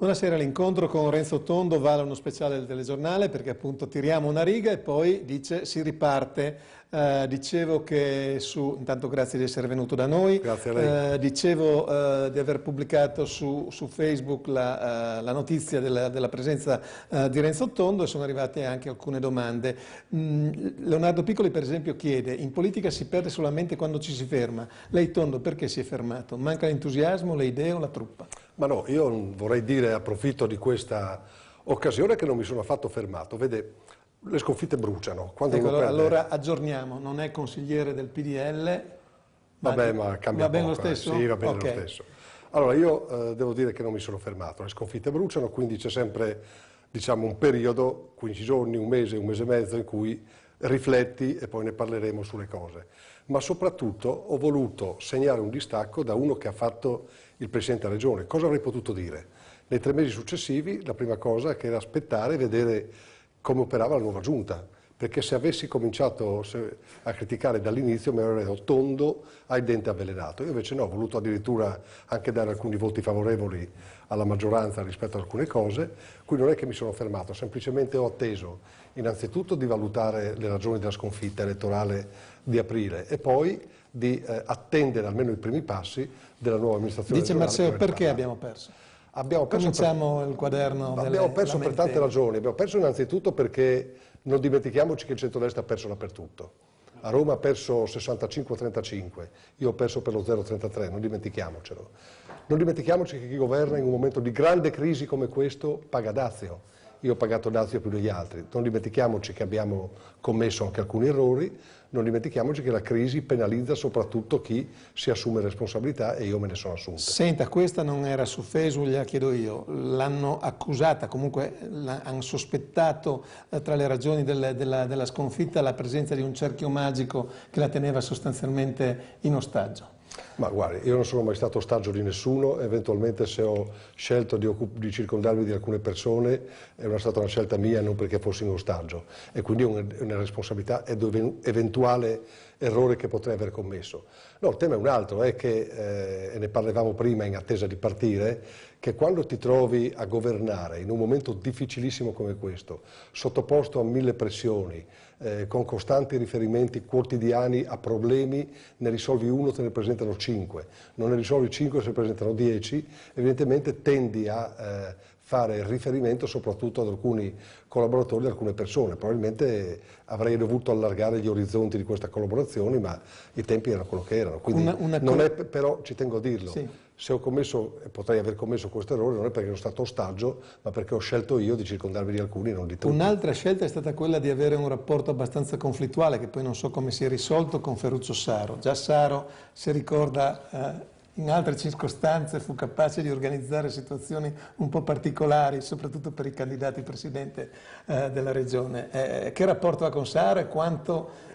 Buonasera, l'incontro con Renzo Tondo vale uno speciale del telegiornale perché appunto tiriamo una riga e poi dice si riparte. Dicevo che intanto grazie di essere venuto da noi. Grazie a lei. Dicevo di aver pubblicato su Facebook la notizia della presenza di Renzo Tondo e sono arrivate anche alcune domande. Leonardo Piccoli per esempio chiede: in politica si perde solamente quando ci si ferma. Lei Tondo perché si è fermato? Manca l'entusiasmo, le idee o la truppa? Ma no, io vorrei dire, approfitto di questa occasione, che non mi sono affatto fermato. Vede, le sconfitte bruciano. Quando Ecco, uno perde... allora aggiorniamo, non è consigliere del PDL. Vabbè, ma cambia va bene poco, lo stesso? Sì, va bene Okay. lo stesso. Allora, io devo dire che non mi sono fermato. Le sconfitte bruciano, quindi c'è sempre, diciamo, un periodo, 15 giorni, un mese e mezzo, in cui rifletti e poi ne parleremo sulle cose. Ma soprattutto ho voluto segnare un distacco da uno che ha fatto il Presidente della Regione. Cosa avrei potuto dire? Nei 3 mesi successivi la prima cosa che era aspettare e vedere come operava la nuova Giunta, perché se avessi cominciato a criticare dall'inizio mi avrebbero detto Tondo ha il dente avvelenato. Io invece no, ho voluto addirittura anche dare alcuni voti favorevoli alla maggioranza rispetto ad alcune cose, qui non è che mi sono fermato, semplicemente ho atteso innanzitutto di valutare le ragioni della sconfitta elettorale di aprile e poi di attendere almeno i primi passi della nuova amministrazione Dice regionale. Marseo, perché abbiamo perso? Abbiamo perso Cominciamo il quaderno delle Abbiamo perso per tante lamentele. ragioni. Abbiamo perso innanzitutto perché non dimentichiamoci che il centrodestra ha perso dappertutto. A Roma ha perso 65-35, io ho perso per lo 0,33, non dimentichiamocelo. Non dimentichiamoci che chi governa in un momento di grande crisi come questo paga dazio. Io ho pagato dazio più degli altri. Non dimentichiamoci che abbiamo commesso anche alcuni errori, non dimentichiamoci che la crisi penalizza soprattutto chi si assume responsabilità e io me ne sono assunte. Senta, questa non era su Facebook, gliela chiedo io, l'hanno accusata, comunque hanno sospettato tra le ragioni della sconfitta la presenza di un cerchio magico che la teneva sostanzialmente in ostaggio. Ma guardi, io non sono mai stato ostaggio di nessuno, eventualmente se ho scelto di circondarmi di alcune persone è stata una scelta mia, non perché fossi in ostaggio, e quindi è una responsabilità ed eventuale errore che potrei aver commesso. No, il tema è un altro, è che, e ne parlavamo prima in attesa di partire, che quando ti trovi a governare in un momento difficilissimo come questo, sottoposto a 1000 pressioni, con costanti riferimenti quotidiani a problemi, ne risolvi uno, te ne presentano 5, non ne risolvi 5, se ne presentano 10, evidentemente tendi a fare riferimento soprattutto ad alcuni collaboratori, ad alcune persone. Probabilmente avrei dovuto allargare gli orizzonti di questa collaborazione, ma i tempi erano quello che erano. Quindi non è, però ci tengo a dirlo, sì. Se ho commesso, e potrei aver commesso questo errore, non è perché sono stato ostaggio, ma perché ho scelto io di circondarmi di alcuni, non di tutti. Un'altra scelta è stata quella di avere un rapporto abbastanza conflittuale, che poi non so come si è risolto, con Ferruccio Saro. Già Saro, si ricorda, in altre circostanze fu capace di organizzare situazioni un po' particolari, soprattutto per i candidati presidente della regione. Che rapporto ha con Saro e quanto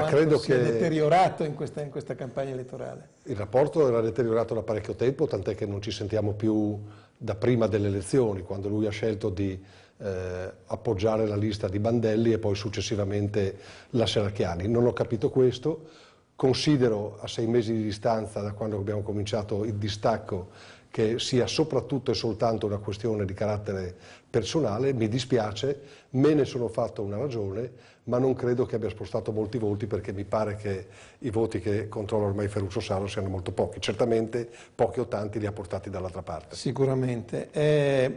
credo si è che deteriorato in questa campagna elettorale? Il rapporto era deteriorato da parecchio tempo, tant'è che non ci sentiamo più da prima delle elezioni, quando lui ha scelto di appoggiare la lista di Bandelli e poi successivamente la Serracchiani. Non ho capito questo, considero a 6 mesi di distanza da quando abbiamo cominciato il distacco che sia soprattutto e soltanto una questione di carattere personale, mi dispiace, me ne sono fatto una ragione, ma non credo che abbia spostato molti voti, perché mi pare che i voti che controlla ormai Ferruccio Saro siano molto pochi, certamente pochi o tanti li ha portati dall'altra parte. Sicuramente.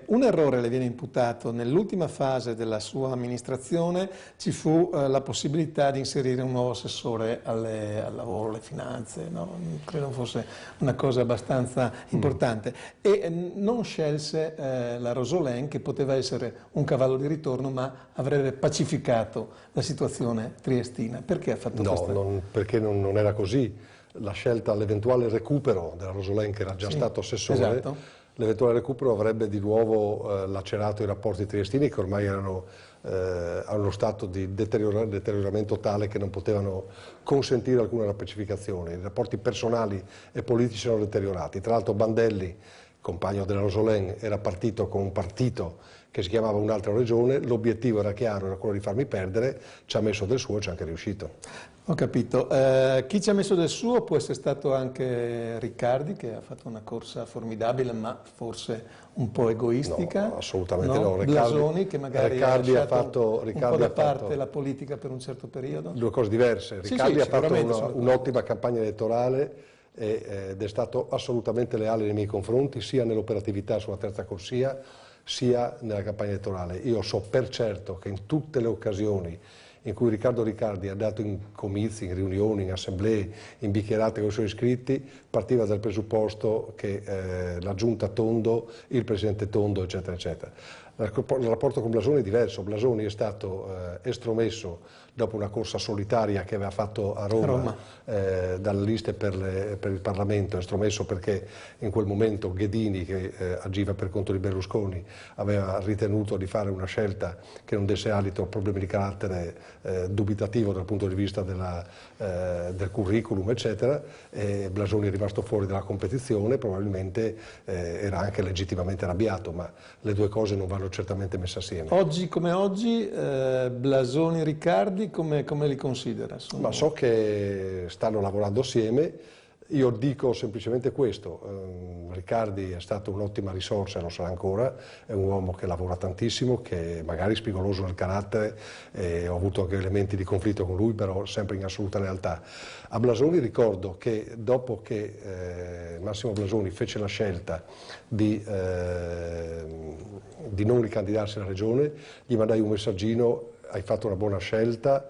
Un errore le viene imputato: nell'ultima fase della sua amministrazione ci fu la possibilità di inserire un nuovo assessore al lavoro, alle finanze, no? Credo fosse una cosa abbastanza importante. E non scelse la Rosolin, che poteva essere un cavallo di ritorno, ma avrebbe pacificato la situazione triestina. Perché ha fatto questo? No, perché non era così. La scelta, l'eventuale recupero della Rosolin, che era già stato assessore, esatto. L'eventuale recupero avrebbe di nuovo lacerato i rapporti triestini, che ormai erano a uno stato di deterioramento tale che non potevano consentire alcuna pacificazione. I rapporti personali e politici erano deteriorati. Tra l'altro Bandelli, compagno della Rosolén, era partito con un partito che si chiamava Un'altra regione, l'obiettivo era chiaro, era quello di farmi perdere, ci ha messo del suo e ci è anche riuscito. Ho capito. Chi ci ha messo del suo può essere stato anche Riccardi, che ha fatto una corsa formidabile, ma forse un po' egoistica. No, assolutamente no. Blasoni, che magari Riccardi ha ha fatto un po' da parte la politica per un certo periodo. Due cose diverse. Riccardi sì, ha fatto un'ottima campagna elettorale ed è stato assolutamente leale nei miei confronti, sia nell'operatività sulla terza corsia, sia nella campagna elettorale. Io so per certo che in tutte le occasioni in cui Riccardo Riccardi ha dato in comizi, in riunioni, in assemblee, in bicchierate con i suoi iscritti, partiva dal presupposto che la giunta Tondo, il presidente Tondo, eccetera, eccetera. Il rapporto con Blasoni è diverso. Blasoni è stato estromesso dopo una corsa solitaria che aveva fatto a Roma. Dalle liste per il Parlamento, estromesso perché in quel momento Ghedini, che agiva per conto di Berlusconi, aveva ritenuto di fare una scelta che non desse alito a problemi di carattere dubitativo dal punto di vista del curriculum, eccetera, e Blasoni è rimasto fuori dalla competizione, probabilmente era anche legittimamente arrabbiato, ma le due cose non vanno certamente messe assieme. Oggi come oggi, Blasoni e Riccardi come li considera? Ma so che stanno lavorando assieme. Io dico semplicemente questo, Riccardi è stato un'ottima risorsa e lo sarà ancora, è un uomo che lavora tantissimo, che è magari spigoloso nel carattere, ho avuto anche elementi di conflitto con lui, però sempre in assoluta lealtà. A Blasoni ricordo che dopo che Massimo Blasoni fece la scelta di non ricandidarsi alla regione, gli mandai un messaggino: hai fatto una buona scelta,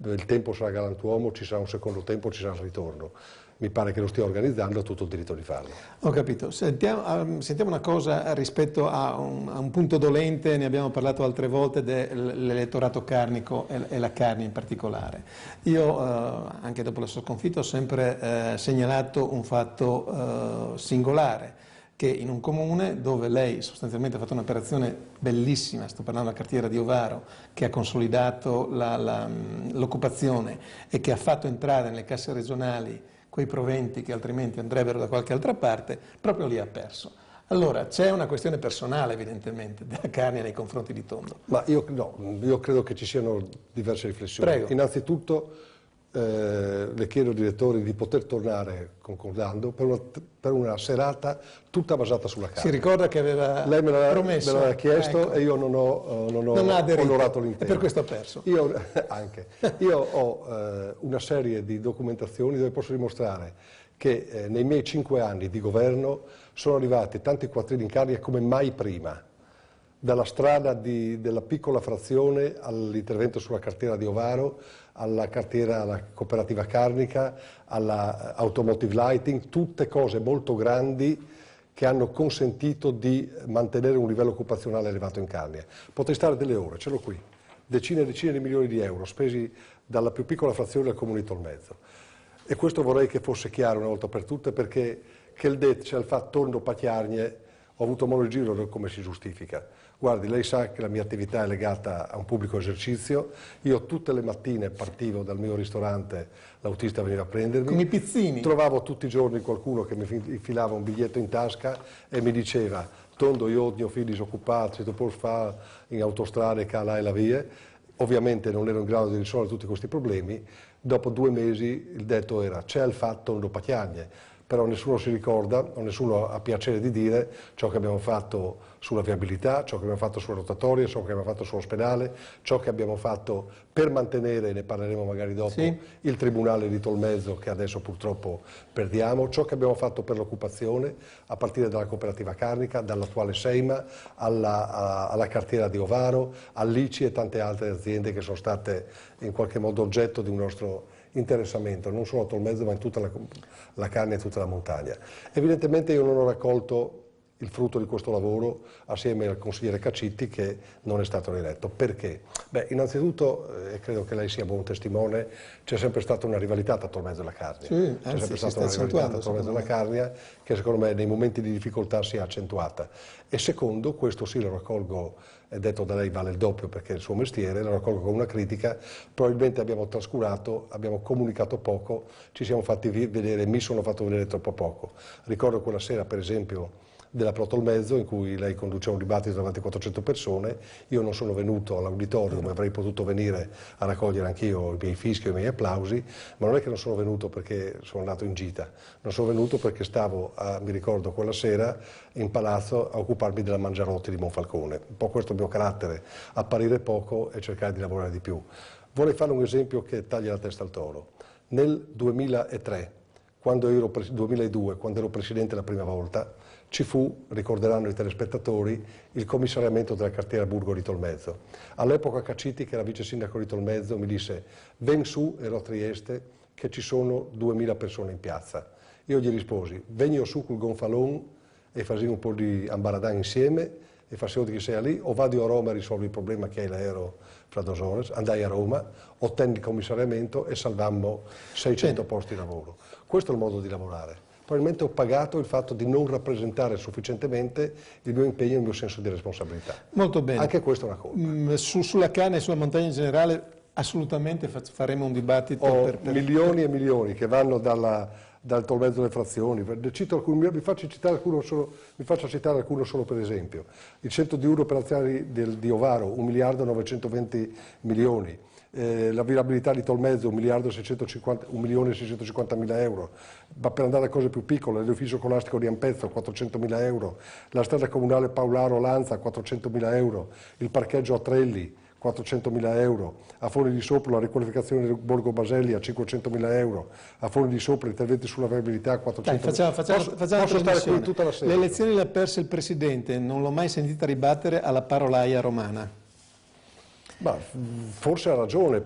il tempo sarà galantuomo, ci sarà un secondo tempo, ci sarà il ritorno. Mi pare che lo stia organizzando, ha tutto il diritto di farlo. Ho capito. Sentiamo una cosa rispetto a un punto dolente, ne abbiamo parlato altre volte, dell'elettorato carnico e la carne in particolare. Io, anche dopo la sua sconfitta, ho sempre segnalato un fatto singolare, che in un comune dove lei sostanzialmente ha fatto un'operazione bellissima, sto parlando della cartiera di Ovaro, che ha consolidato l'occupazione e che ha fatto entrare nelle casse regionali quei proventi che altrimenti andrebbero da qualche altra parte, proprio lì ha perso. Allora, c'è una questione personale, evidentemente, della Carnia nei confronti di Tondo. Ma io credo che ci siano diverse riflessioni. Prego. Innanzitutto le chiedo ai direttori di poter tornare, concordando, per una serata tutta basata sulla carne. Si ricorda che aveva promesso. Me l'aveva chiesto, ecco. E io non ho onorato l'impegno. E per questo ha perso. Io ho una serie di documentazioni dove posso dimostrare che nei miei 5 anni di governo sono arrivati tanti quattrini in Carnia come mai prima. Dalla strada della piccola frazione all'intervento sulla cartiera di Ovaro, alla cooperativa carnica, alla automotive lighting, tutte cose molto grandi che hanno consentito di mantenere un livello occupazionale elevato in Carnia. Potrei stare delle ore, ce l'ho qui, decine e decine di milioni di euro spesi dalla più piccola frazione al comune di Tolmezzo. E questo vorrei che fosse chiaro una volta per tutte, perché che il det c'è il fatto Tondo Pachiarnie, ho avuto modo di dirlo come si giustifica. Guardi, lei sa che la mia attività è legata a un pubblico esercizio. Io tutte le mattine partivo dal mio ristorante, l'autista veniva a prendermi. Come i pizzini. Trovavo tutti i giorni qualcuno che mi infilava un biglietto in tasca e mi diceva: Tondo, io ho figli disoccupati, tu puoi fare in autostrade, là e la via. Ovviamente non ero in grado di risolvere tutti questi problemi. Dopo 2 mesi il detto era: c'è il fatto Tondo Pachiarnie. Però nessuno si ricorda, o nessuno ha piacere di dire ciò che abbiamo fatto sulla viabilità, ciò che abbiamo fatto sulle rotatorie, ciò che abbiamo fatto sull'ospedale, ciò che abbiamo fatto per mantenere, ne parleremo magari dopo, sì, il Tribunale di Tolmezzo, che adesso purtroppo perdiamo, ciò che abbiamo fatto per l'occupazione, a partire dalla cooperativa carnica, dall'attuale Seima, alla cartiera di Ovaro, all'ICI e tante altre aziende che sono state in qualche modo oggetto di un nostro interessamento, non solo a Tolmezzo ma in tutta la Carnia e tutta la montagna. Evidentemente io non ho raccolto il frutto di questo lavoro assieme al consigliere Cacitti, che non è stato rieletto. Perché? Beh, innanzitutto, e credo che lei sia buon testimone, c'è sempre stata una rivalità tra Tolmezzo e la Carnia. Sì, c'è sempre stata una rivalità tra Tolmezzo e la Carnia che secondo me nei momenti di difficoltà si è accentuata. E secondo, questo sì lo raccolgo, è detto da lei vale il doppio perché è il suo mestiere, lo raccolgo con una critica, probabilmente abbiamo trascurato, abbiamo comunicato poco, ci siamo fatti vedere, mi sono fatto vedere troppo poco. Ricordo quella sera per esempio della Protolmezzo, in cui lei conduceva un dibattito davanti a 400 persone. Io non sono venuto all'auditorium, avrei potuto venire a raccogliere anch'io i miei fischi e i miei applausi, ma non è che non sono venuto perché sono andato in gita, non sono venuto perché stavo, mi ricordo quella sera, in palazzo a occuparmi della Mangiarotti di Monfalcone. Un po' questo mio carattere, apparire poco e cercare di lavorare di più. Vorrei fare un esempio che taglia la testa al toro. Nel 2003, 2002, quando ero presidente la prima volta, ci fu, ricorderanno i telespettatori, il commissariamento della cartiera Burgo di Tolmezzo. All'epoca Caciti, che era vice sindaco di Tolmezzo, mi disse: ven su, ero a Trieste, che ci sono 2000 persone in piazza. Io gli risposi: venio su col gonfalon e facevo un po' di ambaradan insieme e facevo che sei lì, o vado a Roma a risolvere il problema che è l'aereo fra 2 ore. Andai a Roma, ottenni il commissariamento e salvammo 600 posti di lavoro. Questo è il modo di lavorare. Probabilmente ho pagato il fatto di non rappresentare sufficientemente il mio impegno e il mio senso di responsabilità. Molto bene. Anche questa è una colpa. Sulla canna e sulla montagna in generale assolutamente faremo un dibattito. Milioni e milioni che vanno dal Tolmezzo delle frazioni. Cito alcuni, vi faccio citare alcuno solo per esempio. Il centro di operazioni di Ovaro, 1.920.000.000. La viabilità di Tolmezzo, 1.650.000 euro, ma per andare a cose più piccole, l'edificio scolastico di Ampezzo, 400.000 euro, la strada comunale Paolaro-Lanza, 400.000 euro, il parcheggio a Trelli, 400.000 euro, a Forni di Sopra la riqualificazione del Borgo Baselli a 500.000 euro, a Forni di Sopra interventi sulla viabilità a 400.000 euro. Posso stare qui tutta la sera. Le elezioni le ha perse il Presidente, non l'ho mai sentita ribattere alla parolaia romana. Ma forse ha ragione,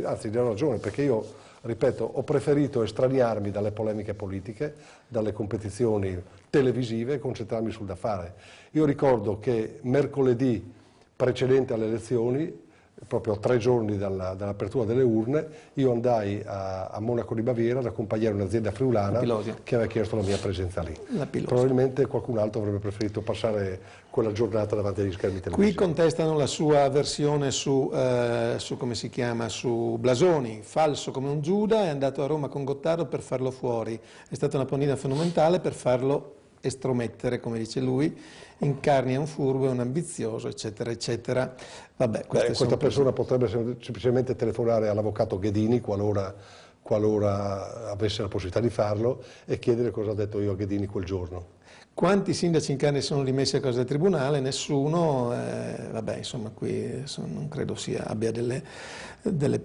anzi ha ragione, perché io, ripeto, ho preferito estraniarmi dalle polemiche politiche, dalle competizioni televisive e concentrarmi sul da fare. Io ricordo che mercoledì precedente alle elezioni, proprio 3 giorni dall'apertura delle urne, io andai a Monaco di Baviera ad accompagnare un'azienda friulana che aveva chiesto la mia presenza lì. Probabilmente qualcun altro avrebbe preferito passare quella giornata davanti agli schermi televisivi. Qui contestano la sua versione su come si chiama, su Blasoni, falso come un Giuda, è andato a Roma con Gottardo per farlo fuori, è stata una ponina fondamentale per farlo estromettere, come dice lui, incarni è un furbo, è un ambizioso, eccetera, eccetera. Vabbè, questa persona potrebbe semplicemente telefonare all'avvocato Ghedini, qualora avesse la possibilità di farlo, e chiedere cosa ho detto io a Ghedini quel giorno. Quanti sindaci in carne sono rimessi a causa del tribunale? Nessuno, vabbè, insomma, qui non credo abbia delle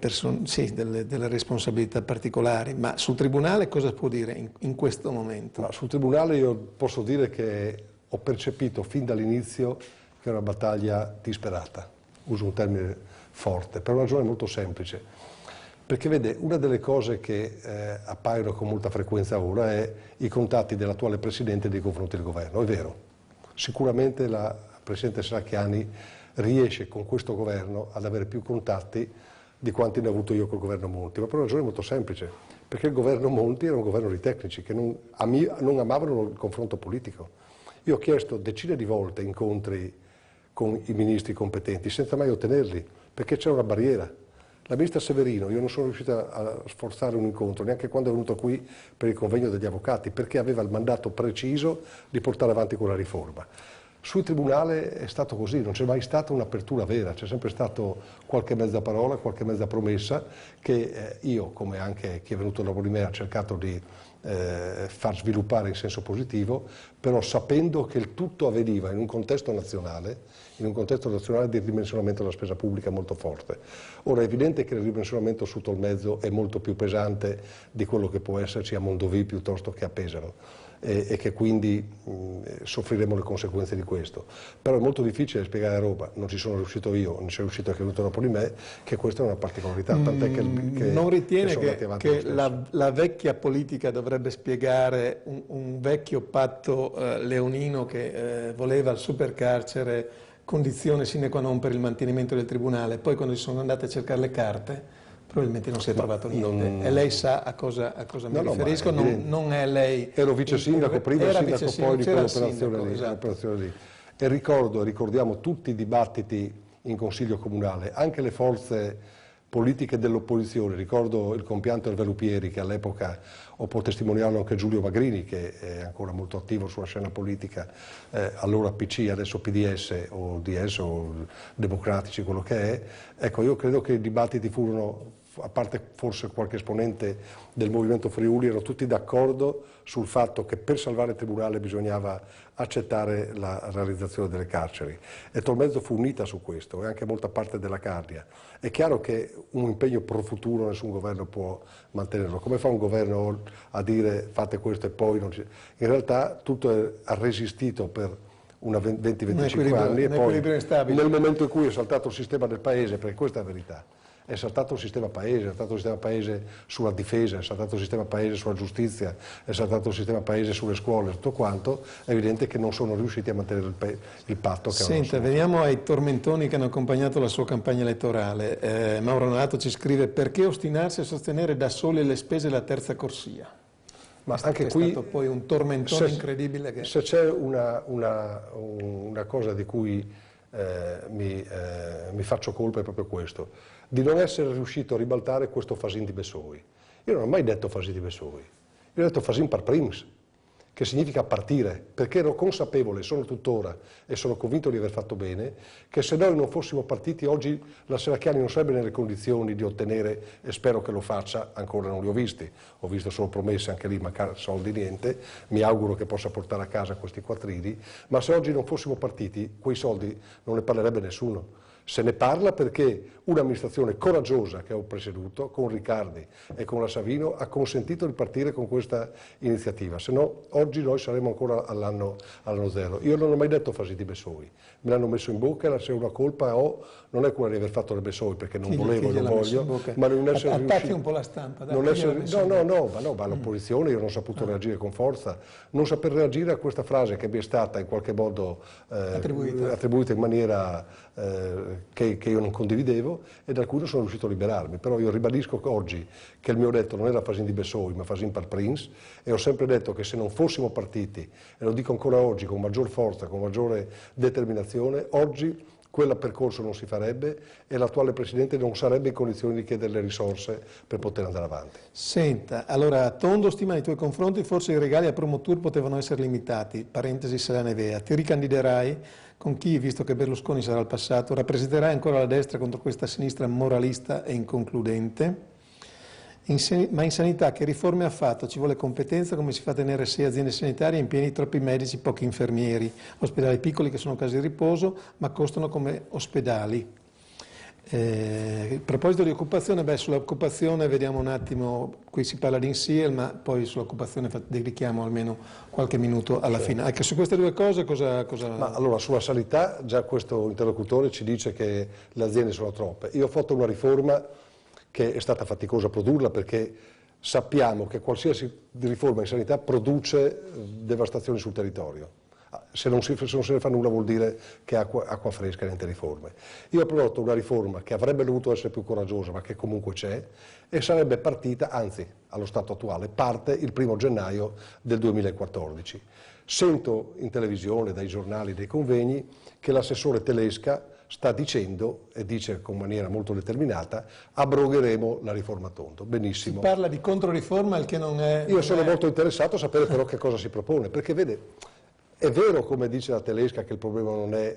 responsabilità particolari, ma sul tribunale cosa può dire in questo momento? Ma sul tribunale io posso dire che ho percepito fin dall'inizio che è una battaglia disperata, uso un termine forte, per una ragione molto semplice. Perché vede, una delle cose che appaiono con molta frequenza ora è i contatti dell'attuale Presidente nei confronti del governo. È vero, sicuramente la Presidente Serracchiani riesce con questo governo ad avere più contatti di quanti ne ho avuto io col governo Monti, ma per una ragione molto semplice, perché il governo Monti era un governo di tecnici che non amavano il confronto politico. Io ho chiesto decine di volte incontri con i ministri competenti senza mai ottenerli, perché c'era una barriera. La ministra Severino, io non sono riuscita a sforzare un incontro, neanche quando è venuto qui per il convegno degli avvocati, perché aveva il mandato preciso di portare avanti quella riforma. Sul tribunale è stato così, non c'è mai stata un'apertura vera, c'è sempre stato qualche mezza parola, qualche mezza promessa che io, come anche chi è venuto dopo di me, ha cercato di far sviluppare in senso positivo, però sapendo che il tutto avveniva in un contesto nazionale di ridimensionamento della spesa pubblica molto forte. Ora è evidente che il ridimensionamento su Tolmezzo è molto più pesante di quello che può esserci a Mondovì piuttosto che a Pesaro e che quindi soffriremo le conseguenze di questo. Però è molto difficile spiegare a Roma, non ci sono riuscito io, non c'è riuscito anche venuto dopo di me, che questa è una particolarità, tant'è che non ritiene che la vecchia politica dovrebbe spiegare un vecchio patto leonino che voleva il supercarcere condizione sine qua non per il mantenimento del tribunale, poi quando si sono andate a cercare le carte probabilmente non si è trovato niente e lei sa a cosa mi riferisco, non è lei. Ero vice sindaco prima e sindaco poi di quell'operazione lì, esatto. lì. E ricordiamo tutti i dibattiti in consiglio comunale, anche le forze politiche dell'opposizione. Ricordo il compianto Ervelo Pieri, che all'epoca, o può testimoniarlo anche Giulio Magrini, che è ancora molto attivo sulla scena politica, allora PC, adesso PDS o DS o Democratici, quello che è. Ecco, io credo che i dibattiti furono, a parte forse qualche esponente del movimento Friuli, erano tutti d'accordo sul fatto che per salvare il tribunale bisognava accettare la realizzazione delle carceri. E Tolmezzo fu unita su questo, e anche molta parte della Carnia. È chiaro che un impegno pro futuro nessun governo può mantenerlo. Come fa un governo a dire fate questo e poi non ci... In realtà tutto ha resistito per una 20-25 anni e poi nel momento in cui è saltato il sistema del paese, perché questa è la verità, è saltato il sistema paese, è saltato il sistema paese sulla difesa, è saltato il sistema paese sulla giustizia, è saltato il sistema paese sulle scuole, tutto quanto, è evidente che non sono riusciti a mantenere il patto. Senta, veniamo ai tormentoni che hanno accompagnato la sua campagna elettorale. Mauro Nato ci scrive: perché ostinarsi a sostenere da soli le spese della terza corsia? Ma anche qui è stato poi un tormentone incredibile. Che... Se c'è una cosa di cui mi faccio colpa è proprio questo, di non essere riuscito a ribaltare questo Fasin di Bessoi. Io non ho mai detto Fasin di Bessoi, io ho detto Fasin par prims, che significa partire, perché ero consapevole, sono tuttora e sono convinto di aver fatto bene, che se noi non fossimo partiti oggi la Serracchiani non sarebbe nelle condizioni di ottenere, e spero che lo faccia, ancora non li ho visto solo promesse, anche lì mancare soldi niente, mi auguro che possa portare a casa questi quattrini, ma se oggi non fossimo partiti quei soldi non ne parlerebbe nessuno. Se ne parla perché un'amministrazione coraggiosa che ho presieduto, con Riccardi e con la Savino, ha consentito di partire con questa iniziativa, se no oggi noi saremmo ancora all'anno zero. Io non ho mai detto Fasin di Bessoi, me l'hanno messo in bocca, se una colpa ho, non è quella di aver fatto le Bessoi perché non volevo, non voglio, ma non essere riuscito. Attacchi un po' la stampa. Dai, ma all'opposizione io non ho saputo reagire con forza, non saper reagire a questa frase che mi è stata in qualche modo attribuita in maniera che io non condividevo e da cui non sono riuscito a liberarmi. Però io ribadisco che oggi che il mio detto non era Fasin di Bessoi ma Fasin par Prins, e ho sempre detto che se non fossimo partiti, e lo dico ancora oggi con maggior forza, con maggiore determinazione, oggi quel percorso non si farebbe e l'attuale Presidente non sarebbe in condizioni di chiedere le risorse per poter andare avanti. Senta, allora, Tondo stima nei tuoi confronti, forse i regali a Promotour potevano essere limitati, parentesi se la nevea, ti ricandiderai con chi, visto che Berlusconi sarà al passato, rappresenterai ancora la destra contro questa sinistra moralista e inconcludente? Ma in sanità che riforme ha fatto? Ci vuole competenza, come si fa a tenere 6 aziende sanitarie in pieni troppi medici, pochi infermieri, ospedali piccoli che sono case di riposo ma costano come ospedali. A proposito di occupazione, sull'occupazione vediamo un attimo, qui si parla di INSIEL, ma poi sull'occupazione dedichiamo almeno qualche minuto alla fine. Anche su queste due cose cosa... Ma allora, sulla sanità già questo interlocutore ci dice che le aziende sono troppe. Io ho fatto una riforma che è stata faticosa produrla perché sappiamo che qualsiasi riforma in sanità produce devastazioni sul territorio. Se non se ne fa nulla vuol dire che è acqua fresca niente riforme. Io ho prodotto una riforma che avrebbe dovuto essere più coraggiosa ma che comunque c'è e sarebbe partita, anzi allo stato attuale, parte il 1° gennaio del 2014. Sento in televisione, dai giornali, dai convegni che l'assessore Telesca sta dicendo, e dice con maniera molto determinata, abrogheremo la riforma Tondo. Benissimo. Si parla di controriforma, il che non è... Io sono molto interessato a sapere però che cosa si propone, perché vede, è vero come dice la Telesca che il problema non è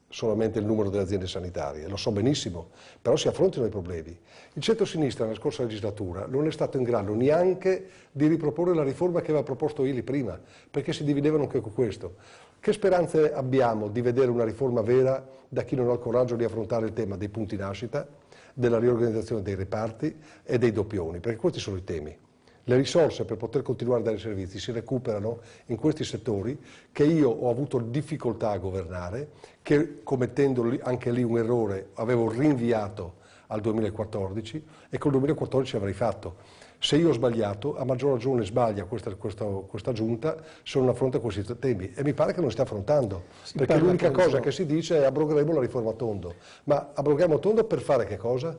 solamente il numero delle aziende sanitarie, lo so benissimo, però si affrontano i problemi. Il centro-sinistra nella scorsa legislatura non è stato in grado neanche di riproporre la riforma che aveva proposto Ili prima, perché si dividevano anche con questo. Che speranze abbiamo di vedere una riforma vera da chi non ha il coraggio di affrontare il tema dei punti nascita, della riorganizzazione dei reparti e dei doppioni, perché questi sono i temi. Le risorse per poter continuare a dare servizi si recuperano in questi settori che io ho avuto difficoltà a governare, che commettendo anche lì un errore avevo rinviato al 2014 e col 2014 avrei fatto. Se io ho sbagliato, a maggior ragione sbaglia questa giunta se non affronta questi temi e mi pare che non stia affrontando, perché l'unica cosa che si dice è abrogheremo la riforma Tondo. Ma abroghiamo Tondo per fare che cosa?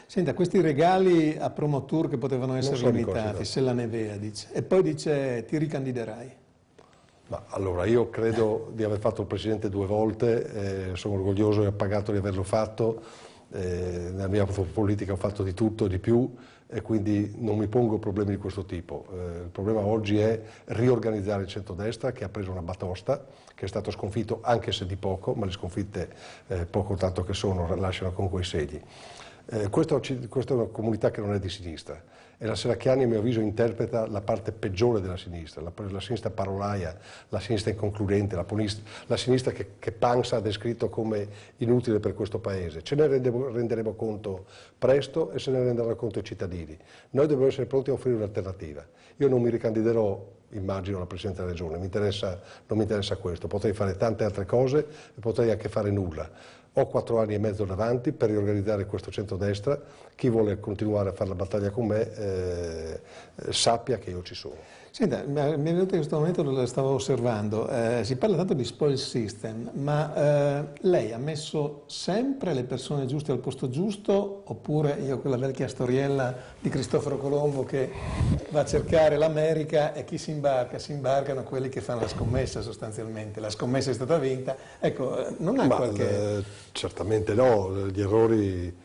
Senta, questi regali a Promotour che potevano essere limitati, se la nevea, dice, e poi dice ti ricandiderai. Ma allora, io credo di aver fatto il Presidente 2 volte, sono orgoglioso e appagato di averlo fatto, nella mia politica ho fatto di tutto e di più e quindi non mi pongo problemi di questo tipo. Il problema oggi è riorganizzare il centrodestra che ha preso una batosta, che è stato sconfitto anche se di poco, ma le sconfitte poco tanto che sono lasciano comunque i segni. Questa è una comunità che non è di sinistra e la Serracchiani a mio avviso interpreta la parte peggiore della sinistra, la sinistra parolaia, la sinistra inconcludente, la sinistra che Pansa ha descritto come inutile per questo Paese. Ce ne renderemo conto presto e se ne renderanno conto i cittadini. Noi dobbiamo essere pronti a offrire un'alternativa. Io non mi ricandiderò, immagino, alla Presidenza della Regione, non mi interessa questo, potrei fare tante altre cose e potrei anche fare nulla. Ho 4 anni e mezzo davanti per riorganizzare questo centrodestra. Chi vuole continuare a fare la battaglia con me sappia che io ci sono. Senta, mi è venuto in questo momento, lo stavo osservando, si parla tanto di spoil system, ma lei ha messo sempre le persone giuste al posto giusto oppure io quella vecchia storiella di Cristoforo Colombo che va a cercare l'America e chi si imbarcano quelli che fanno la scommessa sostanzialmente, la scommessa è stata vinta, ecco, non ha qualche... Certamente no, gli errori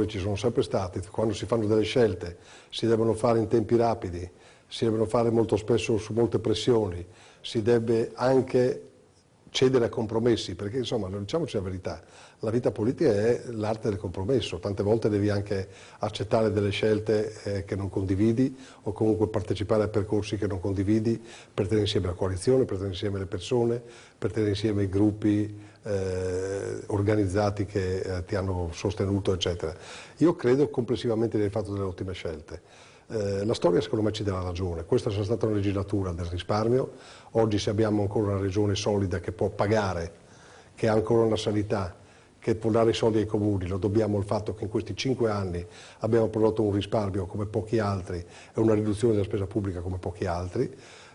ci sono sempre stati, quando si fanno delle scelte si devono fare in tempi rapidi, si devono fare molto spesso su molte pressioni, si deve anche cedere a compromessi, perché insomma, diciamoci la verità, la vita politica è l'arte del compromesso, tante volte devi anche accettare delle scelte che non condividi o comunque partecipare a percorsi che non condividi per tenere insieme la coalizione, per tenere insieme le persone, per tenere insieme i gruppi organizzati che ti hanno sostenuto, eccetera. Io credo complessivamente di aver fatto delle ottime scelte. La storia secondo me ci dà ragione, questa sarà stata una legislatura del risparmio, oggi se abbiamo ancora una regione solida che può pagare, che ha ancora una sanità, che può dare i soldi ai comuni, lo dobbiamo al fatto che in questi 5 anni abbiamo prodotto un risparmio come pochi altri e una riduzione della spesa pubblica come pochi altri.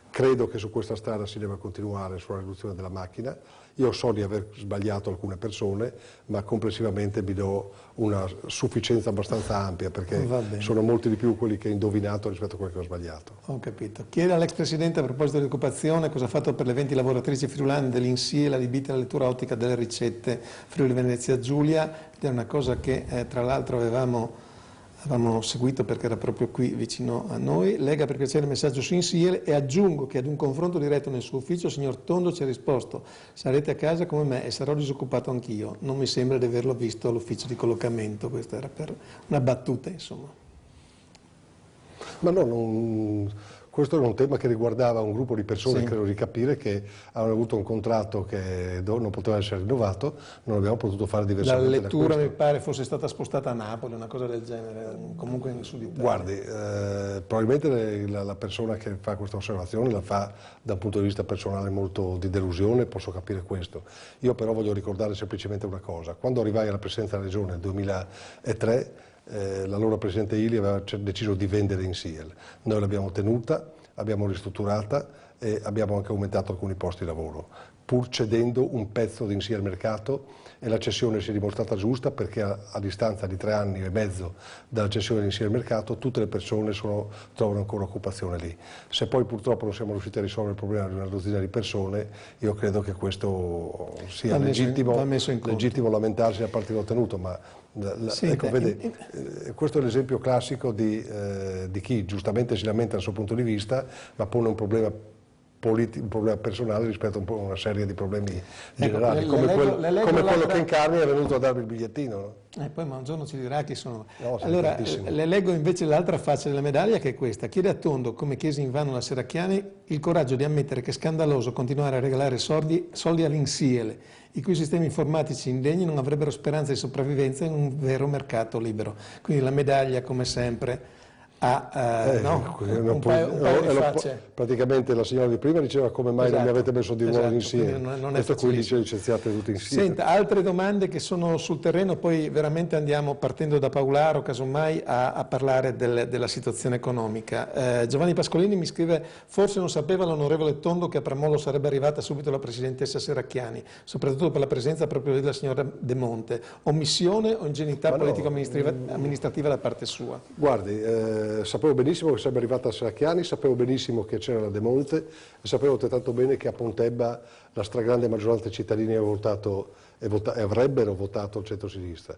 Credo che su questa strada si debba continuare sulla riduzione della macchina. Io so di aver sbagliato alcune persone, ma complessivamente mi do una sufficienza abbastanza ampia, perché sono molti di più quelli che ho indovinato rispetto a quelli che ho sbagliato. Ho capito. Chiede all'ex Presidente a proposito dell'occupazione cosa ha fatto per le 20 lavoratrici friulane dell'INSIE, adibite alla lettura ottica delle ricette Friuli Venezia Giulia, ed è una cosa che tra l'altro avevamo seguito perché era proprio qui vicino a noi. Lega per piacere il messaggio su INSIE e aggiungo che ad un confronto diretto nel suo ufficio il signor Tondo ci ha risposto: sarete a casa come me e sarò disoccupato anch'io. Non mi sembra di averlo visto all'ufficio di collocamento, questa era per una battuta insomma. Ma no, questo era un tema che riguardava un gruppo di persone, sì, credo di capire, che avevano avuto un contratto che non poteva essere rinnovato, non abbiamo potuto fare diversamente. La lettura mi pare fosse stata spostata a Napoli, una cosa del genere, comunque nel sud Italia. Guardi, probabilmente la persona che fa questa osservazione la fa da un punto di vista personale molto di delusione, posso capire questo. Io però voglio ricordare semplicemente una cosa: quando arrivai alla presidenza della regione nel 2003, l'allora Presidente Ili aveva deciso di vendere INSIE. Noi l'abbiamo tenuta, abbiamo ristrutturata e abbiamo anche aumentato alcuni posti di lavoro, pur cedendo un pezzo di INSIE al mercato, e la cessione si è dimostrata giusta perché a distanza di 3 anni e mezzo dalla cessione di INSIE al mercato tutte le persone trovano ancora occupazione lì. Se poi purtroppo non siamo riusciti a risolvere il problema di una dozzina di persone, io credo che questo sia legittimo lamentarsi da parte dello tenuto, ma ecco, vede, questo è l'esempio classico di chi giustamente si lamenta dal suo punto di vista, ma pone un problema personale rispetto a una serie di problemi generali, come quello che Incarni è venuto a darmi il bigliettino. No? Poi ma un giorno ci dirà chi sono. No, allora, le leggo invece l'altra faccia della medaglia, che è questa. Chiede a Tondo, come chiese invano la Serracchiani, il coraggio di ammettere che è scandaloso continuare a regalare soldi all'INSIE, i cui sistemi informatici indegni non avrebbero speranza di sopravvivenza in un vero mercato libero. Quindi la medaglia, come sempre, un paio di facce. Praticamente la signora di prima diceva come mai non mi avete messo di nuovo insieme, questo qui dice licenziate tutti insieme. Senta, altre domande che sono sul terreno, poi veramente andiamo partendo da Paolaro casomai a parlare della situazione economica. Giovanni Pascolini mi scrive: forse non sapeva l'onorevole Tondo che a Pramolo sarebbe arrivata subito la presidentessa Serracchiani, soprattutto per la presenza proprio della signora De Monte. Omissione o ingenuità politico-amministrativa da parte sua? Guardi, Sapevo benissimo che sarebbe arrivata a Serracchiani, sapevo benissimo che c'era la De Monte e sapevo altrettanto bene che a Pontebba la stragrande maggioranza dei cittadini aveva votato e avrebbero votato il centro-sinistra.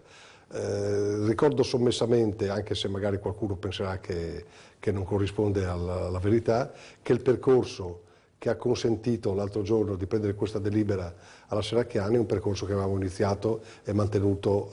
Ricordo sommessamente, anche se magari qualcuno penserà che non corrisponde alla verità, che il percorso che ha consentito l'altro giorno di prendere questa delibera alla Serracchiani è un percorso che avevamo iniziato e mantenuto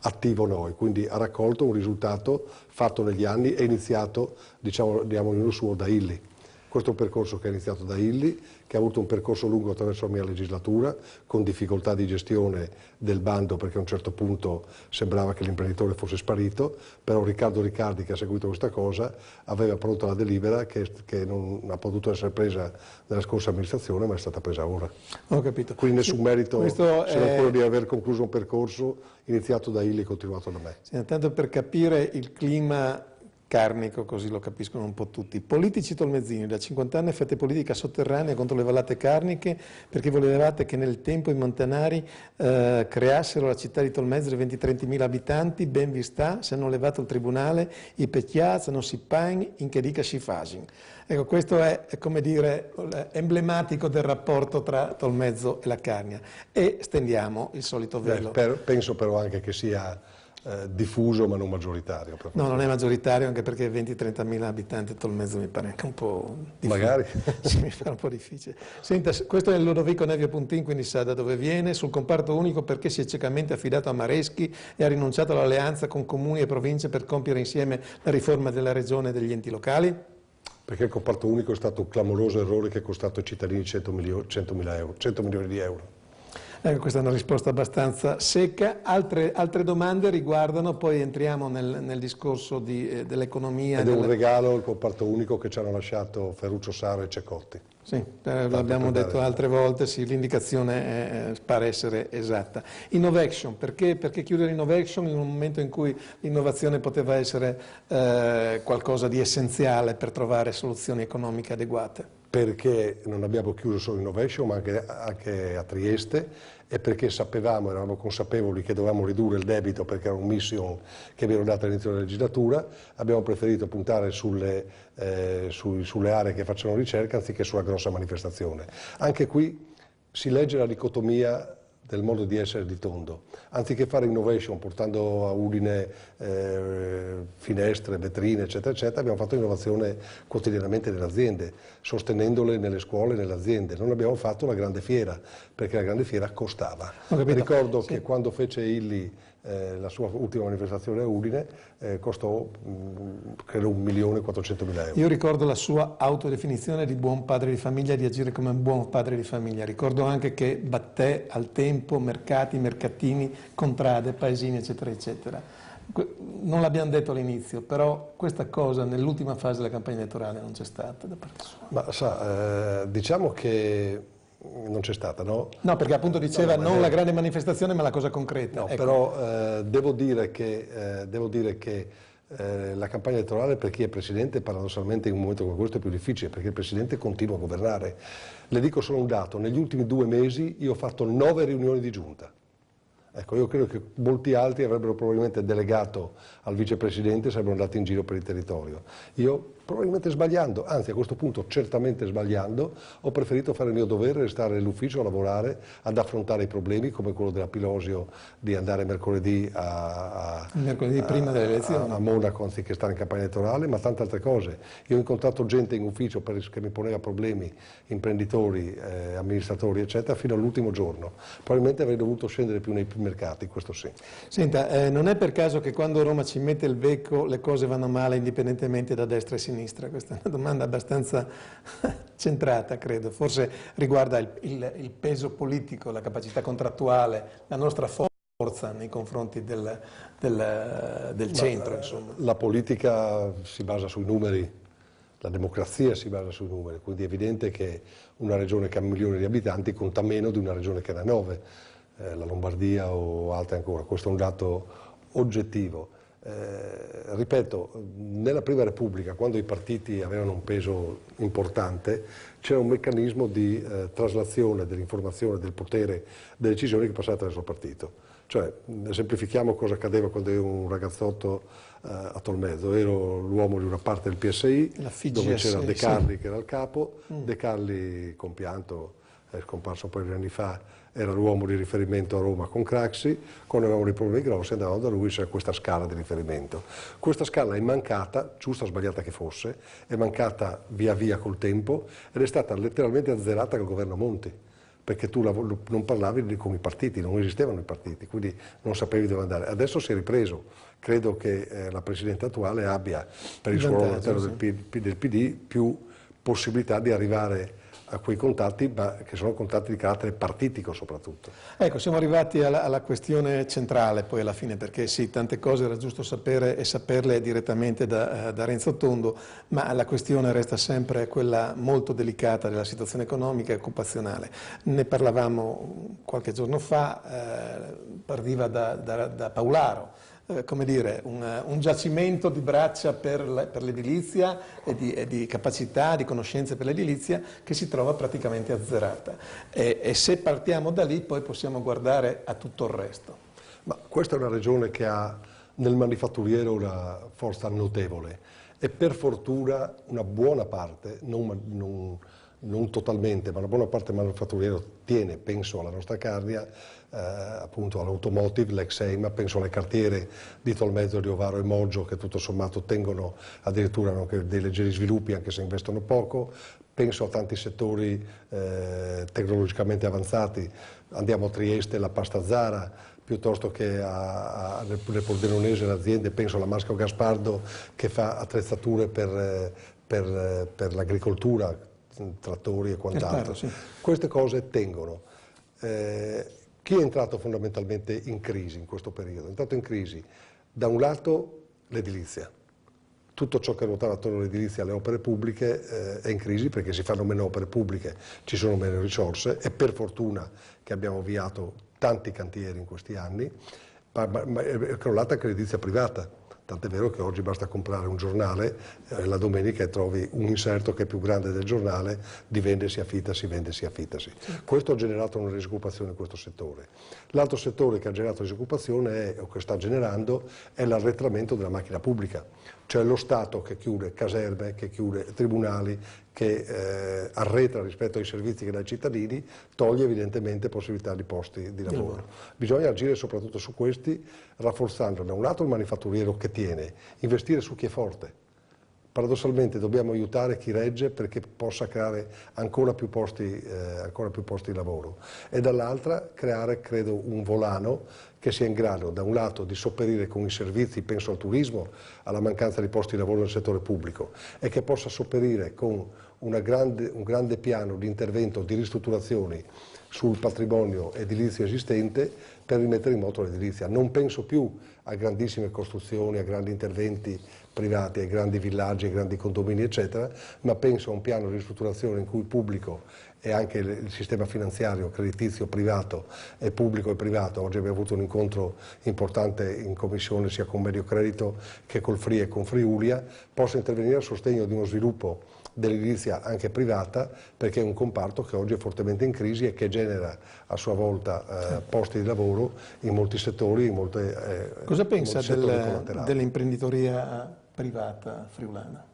attivo noi, quindi ha raccolto un risultato fatto negli anni e iniziato, diciamo ognuno suo, da Illy. Questo è un percorso che è iniziato da Illy, che ha avuto un percorso lungo attraverso la mia legislatura, con difficoltà di gestione del bando perché a un certo punto sembrava che l'imprenditore fosse sparito, però Riccardo Riccardi, che ha seguito questa cosa, aveva pronta la delibera che non ha potuto essere presa nella scorsa amministrazione, ma è stata presa ora. Ho capito. Quindi nessun merito, Questo se non quello di aver concluso un percorso iniziato da Illy e continuato da me. Sì, tanto per capire il clima carnico, così lo capiscono un po' tutti. Politici tolmezzini, da 50 anni fate politica sotterranea contro le vallate carniche perché volevate che nel tempo i montanari creassero la città di Tolmezzo di 20-30 mila abitanti, ben vi sta, se hanno levato il tribunale, i pecchiaz, non si paghi, in che dica si fasin. Ecco, questo è, come dire, emblematico del rapporto tra Tolmezzo e la Carnia. E stendiamo il solito velo. Penso però anche che sia diffuso ma non maggioritario. No, non è maggioritario, anche perché 20-30 mila abitanti Tolmezzo mi pare anche un po' difficile. Magari. Sì, mi pare un po' difficile. Senta, questo è il Lodovico Nevio Puntin, quindi sa da dove viene. Sul comparto unico perché si è ciecamente affidato a Mareschi e ha rinunciato all'alleanza con comuni e province per compiere insieme la riforma della regione e degli enti locali? Perché il comparto unico è stato un clamoroso errore che è costato ai cittadini 100 milioni di euro. Ecco, questa è una risposta abbastanza secca. Altre domande riguardano, poi entriamo nel discorso dell'economia. Ed è un regalo il comparto unico che ci hanno lasciato Ferruccio Saro e Ceccotti. Sì, l'abbiamo detto altre volte, sì, l'indicazione pare essere esatta. Innovation, perché chiudere Innovation in un momento in cui l'innovazione poteva essere qualcosa di essenziale per trovare soluzioni economiche adeguate? Perché non abbiamo chiuso solo Innovation, ma anche a Trieste, e perché sapevamo, eravamo consapevoli che dovevamo ridurre il debito perché era un mission che abbiamo dato all'inizio della legislatura, abbiamo preferito puntare sulle aree che facciano ricerca anziché sulla grossa manifestazione. Anche qui si legge la dicotomia del modo di essere di Tondo. Anziché fare innovation portando a Udine finestre, vetrine, eccetera, eccetera, abbiamo fatto innovazione quotidianamente nelle aziende, sostenendole nelle scuole e nelle aziende. Non abbiamo fatto la grande fiera, perché la grande fiera costava. Ricordo che quando fece Illy la sua ultima manifestazione a Udine costò credo 1.400.000 euro. Io ricordo la sua autodefinizione di buon padre di famiglia, di agire come un buon padre di famiglia. Ricordo anche che batté al tempo mercati, mercatini, contrade, paesini, eccetera, eccetera. Non l'abbiamo detto all'inizio, però questa cosa nell'ultima fase della campagna elettorale non c'è stata da parte sua. Ma sa, diciamo che non c'è stata, no? No, perché appunto diceva non la grande manifestazione ma la cosa concreta. No, ecco. però devo dire che la campagna elettorale per chi è Presidente paradossalmente in un momento come questo è più difficile perché il Presidente continua a governare. Le dico solo un dato, negli ultimi 2 mesi io ho fatto 9 riunioni di giunta. Ecco, io credo che molti altri avrebbero probabilmente delegato al vicepresidente e sarebbero andati in giro per il territorio. Io, probabilmente sbagliando, anzi a questo punto certamente sbagliando, ho preferito fare il mio dovere, restare nell'ufficio a lavorare, ad affrontare i problemi come quello della Pilosio di andare mercoledì prima delle elezioni a Monaco anziché stare in campagna elettorale, ma tante altre cose. Io ho incontrato gente in ufficio che mi poneva problemi, imprenditori, amministratori eccetera, fino all'ultimo giorno. Probabilmente avrei dovuto scendere più nei mercati, questo sì. Senta, non è per caso che quando Roma ci mette il becco le cose vanno male indipendentemente da destra e sinistra? Questa è una domanda abbastanza centrata, credo. Forse riguarda il peso politico, la capacità contrattuale, la nostra forza nei confronti del centro. Insomma. La politica si basa sui numeri, la democrazia si basa sui numeri, quindi è evidente che una regione che ha 1 milione di abitanti conta meno di una regione che ne ha 9. La Lombardia o altre ancora, questo è un dato oggettivo. Ripeto, nella Prima Repubblica, quando i partiti avevano un peso importante, c'era un meccanismo di traslazione dell'informazione, del potere, delle decisioni che passava attraverso il partito. Cioè, semplifichiamo cosa accadeva quando ero un ragazzotto a Tolmezzo. Ero l'uomo di una parte del PSI, dove c'era De Carli che era il capo. De Carli, compianto, è scomparso un paio di anni fa, era l'uomo di riferimento a Roma con Craxi. Quando avevamo dei problemi grossi andavamo da lui, c'era questa scala di riferimento. Questa scala è mancata, giusta o sbagliata che fosse, è mancata via via col tempo ed è stata letteralmente azzerata dal governo Monti, perché tu non parlavi con i partiti, non esistevano i partiti, quindi non sapevi dove andare. Adesso si è ripreso, credo che la Presidente attuale abbia, per il suo ruolo all'interno del PD, più possibilità di arrivare a quei contatti, ma che sono contatti di carattere partitico soprattutto. Ecco, siamo arrivati alla questione centrale poi alla fine, perché sì, tante cose era giusto sapere e saperle direttamente da Renzo Tondo, ma la questione resta sempre quella molto delicata della situazione economica e occupazionale. Ne parlavamo qualche giorno fa, partiva da Paularo. Come dire, un giacimento di braccia per l'edilizia e di capacità, di conoscenze per l'edilizia che si trova praticamente azzerata. E se partiamo da lì poi possiamo guardare a tutto il resto. Ma questa è una regione che ha nel manifatturiero una forza notevole e per fortuna una buona parte, non totalmente, ma una buona parte del manifatturiero tiene, penso alla nostra Carnia, appunto all'automotive, l'ex EIMA, penso alle cartiere di Tolmezzo, di Ovaro e Moggio, che tutto sommato tengono addirittura anche dei leggeri sviluppi anche se investono poco, penso a tanti settori tecnologicamente avanzati, andiamo a Trieste, la pasta Zara, piuttosto che nel Pordenonese l'azienda, penso alla Masco Gaspardo che fa attrezzature per l'agricoltura, trattori e quant'altro. Sì. Queste cose tengono. Chi è entrato fondamentalmente in crisi in questo periodo? È entrato in crisi da un lato l'edilizia. Tutto ciò che ruotava attorno all'edilizia e alle opere pubbliche è in crisi perché si fanno meno opere pubbliche, ci sono meno risorse e per fortuna che abbiamo avviato tanti cantieri in questi anni, ma è crollata anche l'edilizia privata. Tant'è vero che oggi basta comprare un giornale la domenica e trovi un inserto che è più grande del giornale di vende si affittasi, vende si affittasi. Questo ha generato una disoccupazione in questo settore. L'altro settore che ha generato disoccupazione o che sta generando è l'arretramento della macchina pubblica, cioè lo Stato che chiude caserme, che chiude tribunali, che arretra rispetto ai servizi che dà ai cittadini, toglie evidentemente possibilità di posti di lavoro. Bisogna agire soprattutto su questi, rafforzando da un lato il manifatturiero che tiene, investire su chi è forte. Paradossalmente dobbiamo aiutare chi regge perché possa creare ancora più posti di lavoro e dall'altra creare, credo, un volano che sia in grado da un lato di sopperire con i servizi, penso al turismo, alla mancanza di posti di lavoro nel settore pubblico e che possa sopperire con un grande piano di intervento, di ristrutturazioni sul patrimonio edilizio esistente per rimettere in moto l'edilizia. Non penso più a grandissime costruzioni, a grandi interventi privati, ai grandi villaggi, ai grandi condomini eccetera, ma penso a un piano di ristrutturazione in cui il pubblico e anche il sistema finanziario, creditizio, privato e pubblico e privato, oggi abbiamo avuto un incontro importante in commissione sia con Mediocredito che col FRI e con Friulia, possa intervenire a sostegno di uno sviluppo dell'edilizia anche privata, perché è un comparto che oggi è fortemente in crisi e che genera a sua volta posti di lavoro in molti settori, in molte Cosa pensa dell'imprenditoria privata friulana?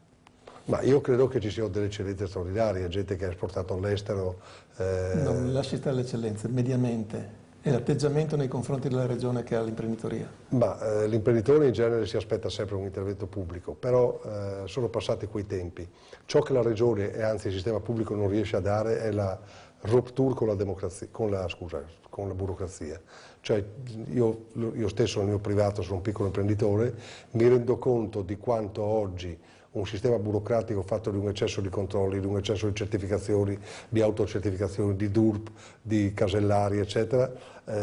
Ma io credo che ci siano delle eccellenze straordinarie, gente che ha esportato all'estero. Non lasci stare le eccellenze, mediamente. E l'atteggiamento nei confronti della regione che ha l'imprenditoria? Ma l'imprenditore in genere si aspetta sempre un intervento pubblico, però sono passati quei tempi. Ciò che la regione e anzi il sistema pubblico non riesce a dare è la rupture con la democrazia, con la burocrazia. Cioè io stesso nel mio privato sono un piccolo imprenditore, mi rendo conto di quanto oggi un sistema burocratico fatto di un eccesso di controlli, di un eccesso di certificazioni, di autocertificazioni, di DURP, di casellari, eccetera,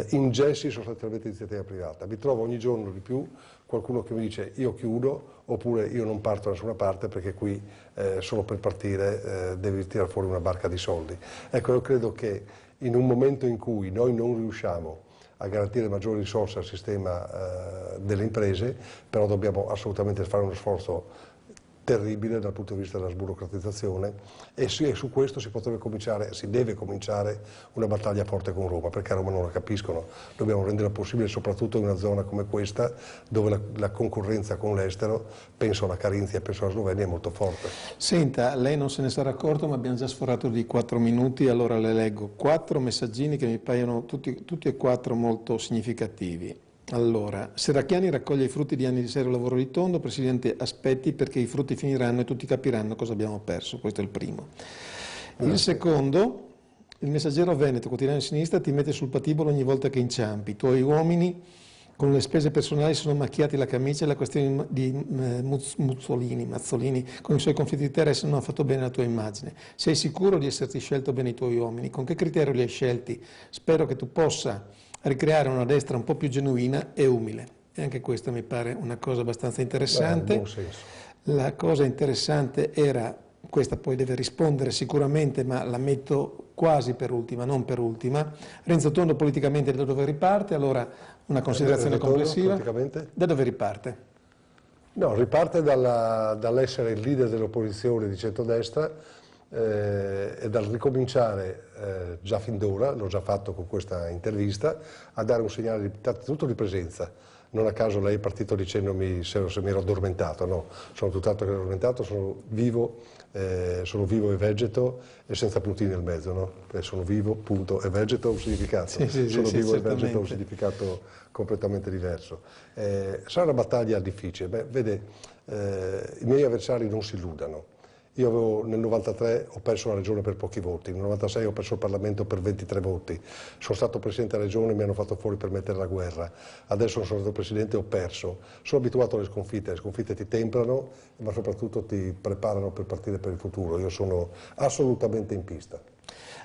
ingessi sostanzialmente l'iniziativa privata. Mi trovo ogni giorno di più qualcuno che mi dice io chiudo oppure io non parto da nessuna parte perché qui solo per partire devi tirare fuori una barca di soldi. Ecco, io credo che in un momento in cui noi non riusciamo a garantire maggiori risorse al sistema delle imprese, però dobbiamo assolutamente fare uno sforzo terribile dal punto di vista della sburocratizzazione e su questo si deve cominciare una battaglia forte con Roma, perché a Roma non la capiscono. Dobbiamo renderla possibile soprattutto in una zona come questa, dove la concorrenza con l'estero, penso alla Carinzia, penso alla Slovenia, è molto forte. Senta, lei non se ne sarà accorto, ma abbiamo già sforato di 4 minuti, allora le leggo 4 messaggini che mi paiono tutti e 4 molto significativi. Allora, Serracchiani raccoglie i frutti di anni di serio lavoro di Tondo, Presidente aspetti perché i frutti finiranno e tutti capiranno cosa abbiamo perso, questo è il primo. Il secondo, il Messaggero Veneto, quotidiano di sinistra, ti mette sul patibolo ogni volta che inciampi, i tuoi uomini con le spese personali sono macchiati la camicia e la questione di Mazzolini con i suoi conflitti di interesse non ha fatto bene la tua immagine. Sei sicuro di esserti scelto bene i tuoi uomini? Con che criterio li hai scelti? Spero che tu possa ricreare una destra un po' più genuina e umile. E anche questa mi pare una cosa abbastanza interessante. Buon senso. La cosa interessante era, questa poi deve rispondere sicuramente, ma la metto quasi per ultima, non per ultima. Renzo Tondo politicamente da dove riparte? Allora una considerazione complessiva. Da dove riparte? No, riparte dall'essere il leader dell'opposizione di centrodestra e dal ricominciare già fin d'ora, l'ho già fatto con questa intervista, a dare un segnale innanzitutto di presenza. Non a caso lei è partito dicendomi se mi ero addormentato, no, sono tutt'altro che addormentato, sono vivo e vegeto e senza puntini nel mezzo, no? Sono vivo, punto, e vegeto ha un significato, sono vivo e vegeto ha un significato completamente diverso. Sarà una battaglia difficile, vede, i miei avversari non si illudano. Io nel 93 ho perso la regione per pochi voti, nel 96 ho perso il Parlamento per 23 voti, sono stato Presidente della regione e mi hanno fatto fuori per mettere la guerra, adesso sono stato Presidente e ho perso. Sono abituato alle sconfitte ti temprano ma soprattutto ti preparano per partire per il futuro, io sono assolutamente in pista.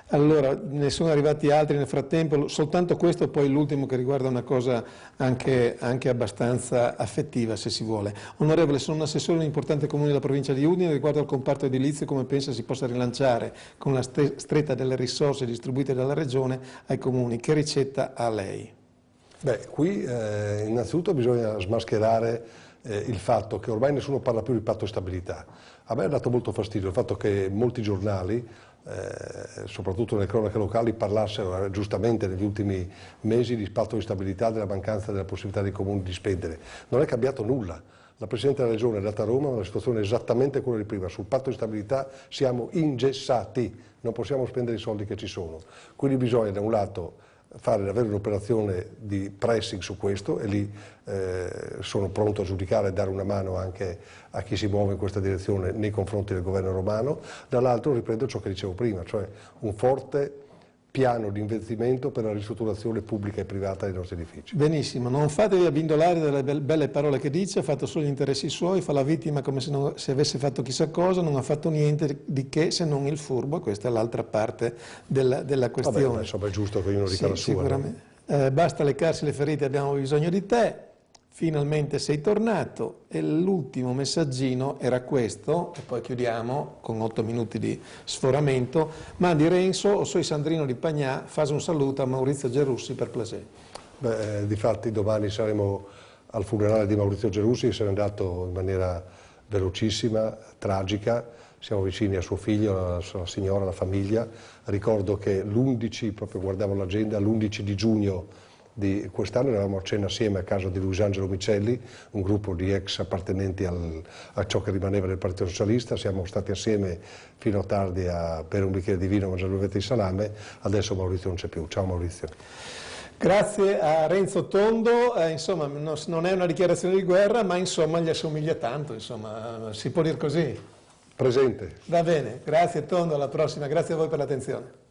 Allora, ne sono arrivati altri nel frattempo, soltanto questo, poi l'ultimo che riguarda una cosa anche abbastanza affettiva, se si vuole. Onorevole, sono un assessore in un importante comune della provincia di Udine, riguardo al comparto edilizio, come pensa si possa rilanciare con la stretta delle risorse distribuite dalla Regione ai comuni? Che ricetta ha lei? Beh, qui innanzitutto bisogna smascherare il fatto che ormai nessuno parla più di patto di stabilità. A me ha dato molto fastidio il fatto che molti giornali, soprattutto nelle cronache locali, parlassero giustamente negli ultimi mesi di patto di stabilità, della mancanza della possibilità dei comuni di spendere. Non è cambiato nulla. La Presidente della Regione è andata a Roma, ma la situazione è esattamente quella di prima. Sul patto di stabilità siamo ingessati, non possiamo spendere i soldi che ci sono. Quindi bisogna da un lato avere un'operazione di pressing su questo e lì sono pronto a giudicare e dare una mano anche a chi si muove in questa direzione nei confronti del governo romano, dall'altro riprendo ciò che dicevo prima, cioè un forte piano di investimento per la ristrutturazione pubblica e privata dei nostri edifici. Benissimo, non fatevi abbindolare dalle belle parole che dice, ha fatto solo gli interessi suoi, fa la vittima come se avesse fatto chissà cosa, non ha fatto niente di che se non il furbo, questa è l'altra parte della questione. Vabbè, insomma è giusto che ognuno dica la sua. Sicuramente. No? Basta leccarsi le ferite, abbiamo bisogno di te. Finalmente sei tornato e l'ultimo messaggino era questo, e poi chiudiamo con 8 minuti di sforamento. Mandi Renzo, o soy Sandrino di Pagnà, fas un saluto a Maurizio Gerussi per plaisir. Beh, difatti domani saremo al funerale di Maurizio Gerussi, se n'è andato in maniera velocissima, tragica, siamo vicini a suo figlio, alla sua signora, alla famiglia. Ricordo che l'11, proprio guardavo l'agenda, l'11 di giugno di quest'anno eravamo a cena assieme a casa di Luis Angelo Micelli, un gruppo di ex appartenenti a ciò che rimaneva del Partito Socialista, siamo stati assieme fino a tardi a bere un bicchiere di vino, mangiare due fette di salame, adesso Maurizio non c'è più. Ciao Maurizio. Grazie a Renzo Tondo, insomma non è una dichiarazione di guerra, ma insomma gli assomiglia tanto, insomma si può dire così. Presente. Va bene, grazie Tondo, alla prossima, grazie a voi per l'attenzione.